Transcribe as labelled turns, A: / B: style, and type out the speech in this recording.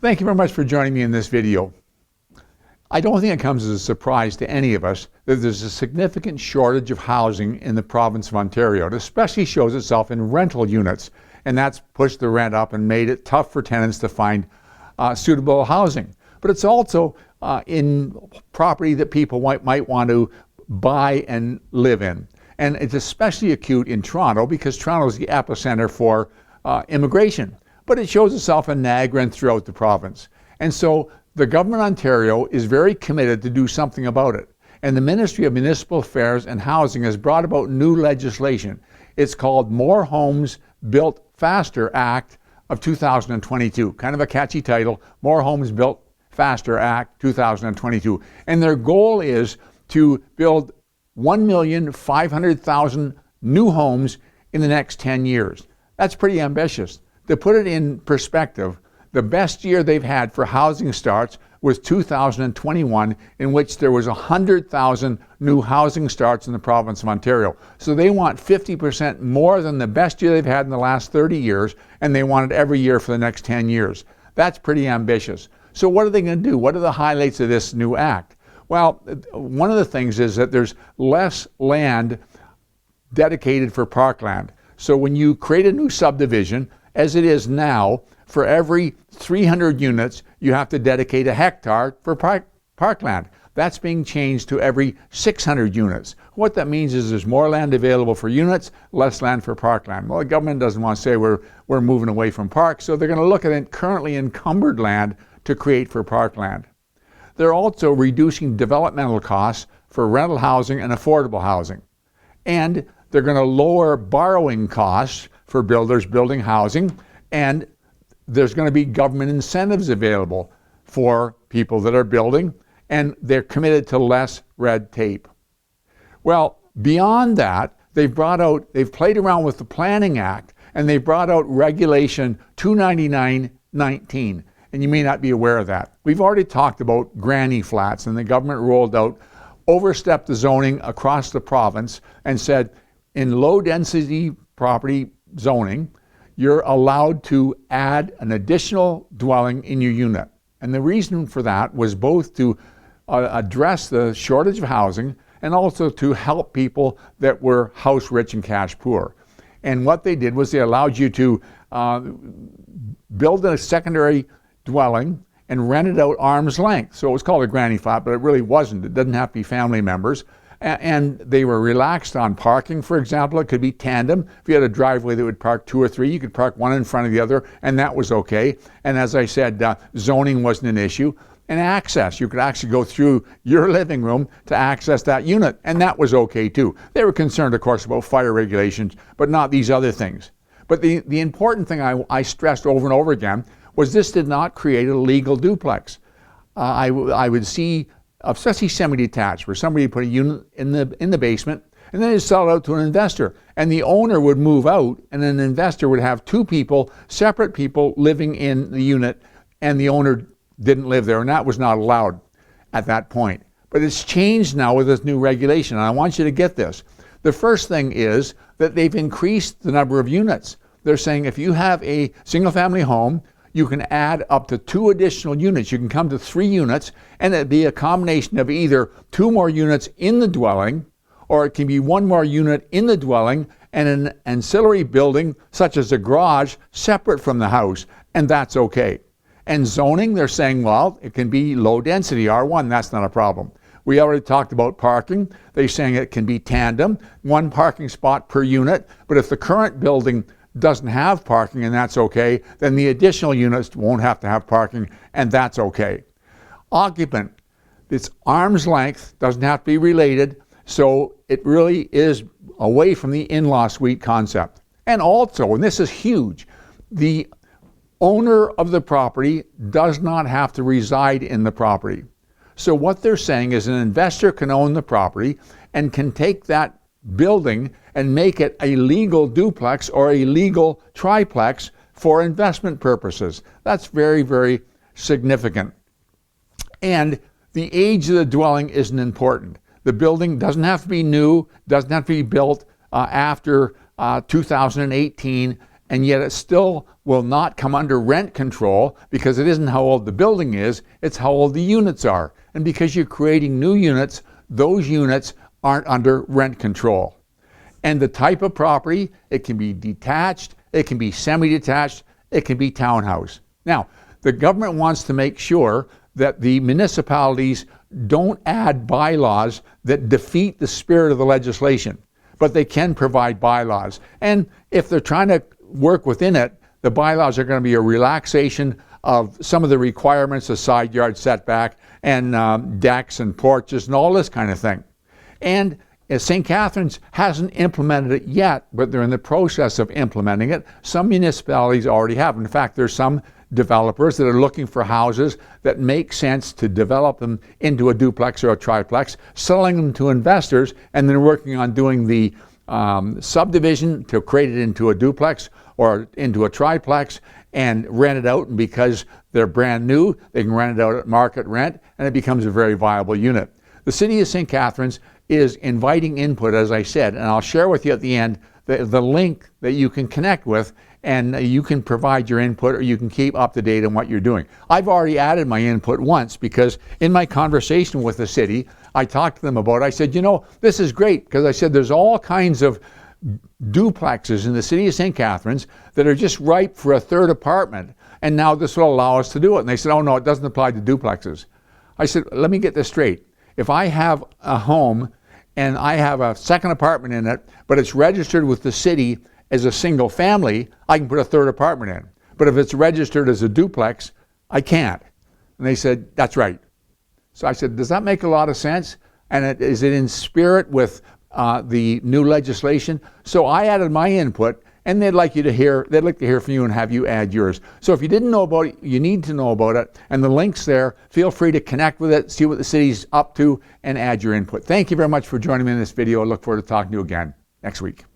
A: Thank you very much for joining me in this video. I don't think it comes as a surprise to any of us that there's a significant shortage of housing in the province of Ontario. It especially shows itself in rental units, and that's pushed the rent up and made it tough for tenants to find suitable housing. But it's also in property that people might want to buy and live in. And it's especially acute in Toronto because Toronto is the epicenter for immigration. But it shows itself in Niagara and throughout the province. And so the government of Ontario is very committed to do something about it. And the Ministry of Municipal Affairs and Housing has brought about new legislation. It's called More Homes Built Faster Act of 2022. Kind of a catchy title, More Homes Built Faster Act 2022. And their goal is to build 1,500,000 new homes in the next 10 years. That's pretty ambitious. To put it in perspective, the best year they've had for housing starts was 2021, in which there was 100,000 new housing starts in the province of Ontario. So they want 50% more than the best year they've had in the last 30 years, and they want it every year for the next 10 years. That's pretty ambitious. So what are they going to do? What are the highlights of this new act? Well, one of the things is that there's less land dedicated for parkland. So when you create a new subdivision, as it is now, for every 300 units, you have to dedicate a hectare for parkland. That's being changed to every 600 units. What that means is there's more land available for units, less land for parkland. Well, the government doesn't want to say we're moving away from parks, so they're going to look at currently encumbered land to create for parkland. They're also reducing developmental costs for rental housing and affordable housing. And they're going to lower borrowing costs for builders building housing, and there's going to be government incentives available for people that are building, and they're committed to less red tape. Well, beyond that, they've played around with the Planning Act, and they brought out Regulation 299-19, and you may not be aware of that. We've already talked about granny flats, and the government rolled out, overstepped the zoning across the province, and said in low-density property zoning, you're allowed to add an additional dwelling in your unit. And the reason for that was both to address the shortage of housing and also to help people that were house rich and cash poor. And what they did was they allowed you to build a secondary dwelling and rent it out arm's length. So it was called a granny flat, but it really wasn't. It didn't have to be family members. And they were relaxed on parking, for example. It could be tandem. If you had a driveway that would park 2 or 3, you could park one in front of the other, and that was okay. And as I said, zoning wasn't an issue. And access, you could actually go through your living room to access that unit, and that was okay too. They were concerned, of course, about fire regulations, but not these other things. But the important thing I stressed over and over again was this did not create a legal duplex. I would see, especially semi-detached, where somebody put a unit in the basement and then they'd sell it out to an investor. And the owner would move out and an investor would have 2 people, separate people, living in the unit, and the owner didn't live there, and that was not allowed at that point. But it's changed now with this new regulation, and I want you to get this. The first thing is that they've increased the number of units. They're saying if you have a single-family home, you can add up to 2 additional units. You can come to 3 units, and it'd be a combination of either 2 more units in the dwelling, or it can be 1 more unit in the dwelling and an ancillary building, such as a garage, separate from the house, and that's okay. And zoning, they're saying, well, it can be low density, R1, that's not a problem. We already talked about parking. They're saying it can be tandem, 1 parking spot per unit, but if the current building doesn't have parking and that's okay, then the additional units won't have to have parking and that's okay. Occupant, it's arm's length, doesn't have to be related, so it really is away from the in-law suite concept. And also, and this is huge, the owner of the property does not have to reside in the property. So what they're saying is an investor can own the property and can take that building and make it a legal duplex or a legal triplex for investment purposes. That's very, very significant. And the age of the dwelling isn't important. The building doesn't have to be new, doesn't have to be built after 2018, and yet it still will not come under rent control because it isn't how old the building is, it's how old the units are. And because you're creating new units, those units aren't under rent control. And the type of property, it can be detached, it can be semi-detached, it can be townhouse. Now, the government wants to make sure that the municipalities don't add bylaws that defeat the spirit of the legislation, but they can provide bylaws. And if they're trying to work within it, the bylaws are going to be a relaxation of some of the requirements of side yard setback and decks and porches and all this kind of thing. And St. Catharines hasn't implemented it yet, but they're in the process of implementing it. Some municipalities already have. In fact, there's some developers that are looking for houses that make sense to develop them into a duplex or a triplex, selling them to investors, and then working on doing the subdivision to create it into a duplex or into a triplex and rent it out. And because they're brand new, they can rent it out at market rent, and it becomes a very viable unit. The City of St. Catharines is inviting input, as I said, and I'll share with you at the end the link that you can connect with, and you can provide your input, or you can keep up to date on what you're doing. I've already added my input once because in my conversation with the city, I talked to them about it. I said, you know, this is great, because I said there's all kinds of duplexes in the City of St. Catharines that are just ripe for a third apartment, and now this will allow us to do it. And they said, oh no, it doesn't apply to duplexes. I said, let me get this straight. If I have a home and I have a second apartment in it, but it's registered with the city as a single family, I can put a third apartment in. But if it's registered as a duplex, I can't. And they said, that's right. So I said, does that make a lot of sense? And is it in spirit with the new legislation? So I added my input, and they'd like to hear from you and have you add yours. So if you didn't know about it, you need to know about it. And the link's there. Feel free to connect with it, see what the city's up to, and add your input. Thank you very much for joining me in this video. I look forward to talking to you again next week.